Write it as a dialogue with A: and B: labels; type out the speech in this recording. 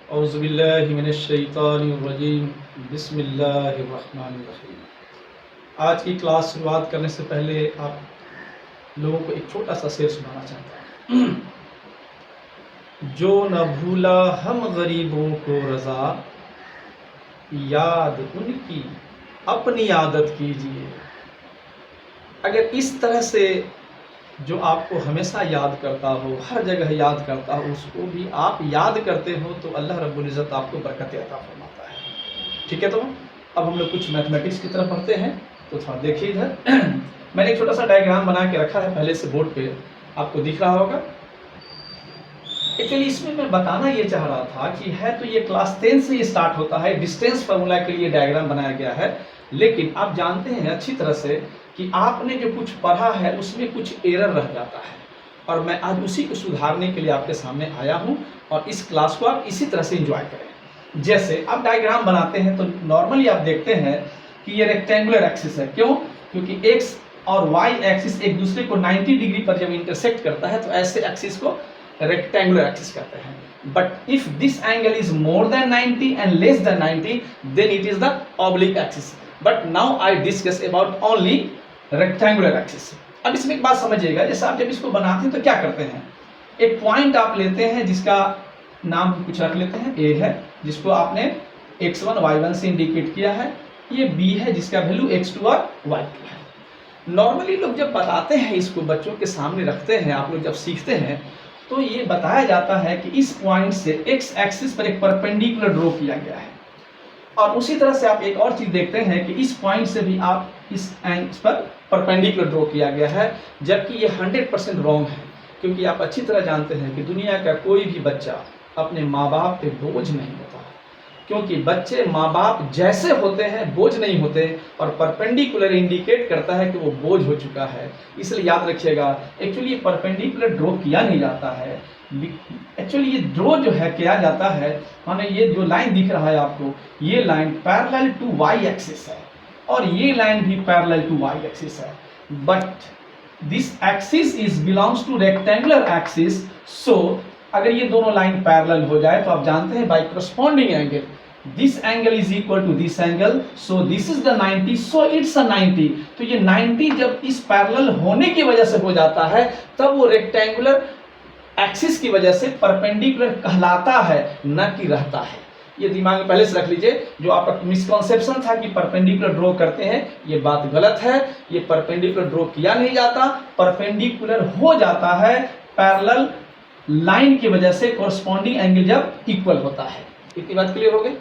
A: औज़ुबिल्लाहिमिनश्शैतानिर्रजीम बिस्मिल्लाहिर्रहमानिर्रहीम। आज की क्लास शुरुआत करने से पहले आप लोगों को एक छोटा सा शेर सुनाना चाहता हूँ। जो न भूला हम गरीबों को रज़ा, याद उनकी अपनी आदत कीजिए। अगर इस तरह से जो आपको हमेशा याद करता हो, हर जगह याद करता हो, उसको भी आप याद करते हो तो अल्लाह रब्बुल इज़्ज़त आपको बरकत अता फरमाता है। ठीक है, तो अब हम लोग कुछ मैथमेटिक्स की तरफ पढ़ते हैं। तो थोड़ा देखिए इधर मैंने एक छोटा सा डायग्राम बना के रखा है पहले से बोर्ड पे, आपको दिख रहा होगा। एक्चुअली इसमें मैं बताना ये चाह रहा था कि है तो ये क्लास 10 से ये स्टार्ट होता है, डिस्टेंस फार्मूला के लिए डायग्राम बनाया गया है, लेकिन आप जानते हैं अच्छी तरह से कि आपने जो कुछ पढ़ा है उसमें कुछ एरर रह जाता है, और मैं आज उसी को सुधारने के लिए आपके सामने आया हूं, और इस क्लास को आप इसी तरह से एंजॉय करें। जैसे आप डायग्राम बनाते हैं तो नॉर्मली आप देखते हैं कि ये रेक्टेंगुलर एक्सिस है। क्यों? क्योंकि एक्स और वाई एक्सिस एक दूसरे को 90 डिग्री पर जब इंटरसेक्ट करता है तो ऐसे एक्सिस को रेक्टेंगुलर एक्सिस कहते हैं। But if this angle is more than 90 and less than 90 then it is the oblique axis. But now I discuss about only rectangular axis. अब इसमें एक बात समझिएगा, जैसे आप जब इसको बनाते हैं तो क्या करते हैं, एक पॉइंट आप लेते हैं जिसका नाम कुछ रख लेते हैं, ए है जिसको आपने x1 y1 से इंडिकेट किया है, ये b है जिसका वैल्यू x2 और y2 है। नॉर्मली लोग जब बताते हैं, इसको बच्चों के सामने रखते हैं, आप लोग जब सीखते हैं तो ये बताया जाता है कि इस पॉइंट से x एक्सिस पर एक परपेंडिकुलर ड्रॉ किया गया है, और उसी तरह से आप एक और चीज देखते हैं कि इस पॉइंट से भी आप इस एंगल पर परपेंडिकुलर ड्रॉ किया गया है, जबकि ये 100% रॉन्ग है। क्योंकि आप अच्छी तरह जानते हैं कि दुनिया का कोई भी बच्चा अपने माँ बाप पे बोझ नहीं होता, क्योंकि बच्चे माँ बाप जैसे होते हैं बोझ नहीं होते, और परपेंडिकुलर इंडिकेट करता है कि वो बोझ हो चुका है। इसलिए याद रखिएगा, एक्चुअली ये परपेंडिकुलर ड्रॉ किया नहीं जाता है, एक्चुअली ये ड्रॉ जो है किया जाता है, माने ये जो लाइन दिख रहा है आपको, ये line parallel to Y axis है और ये लाइन भी पैरेलल टू वाई एक्सिस है। But this axis is belongs to rectangular axis, so अगर ये दोनों लाइन पैरेलल हो जाए तो आप जानते हैं by corresponding angle this angle is equal to this angle, so this is the 90, so it's a 90। तो ये 90 जब इस पैरेलल होने की वजह से हो जाता है तब वो रेक्टेंगुलर एक्सिस की वजह से परपेंडिकुलर कहलाता है, न कि रहता है। ये दिमाग में पहले से रख लीजिए। जो आपका मिसकॉन्सेप्शन था कि परपेंडिकुलर ड्रॉ करते हैं, ये बात गलत है। ये परपेंडिकुलर ड्रॉ किया नहीं जाता, परपेंडिकुलर हो जाता है पैरेलल लाइन की वजह से, कॉरस्पॉन्डिंग एंगल जब इक्वल होता है। इतनी बात क्लियर हो गई।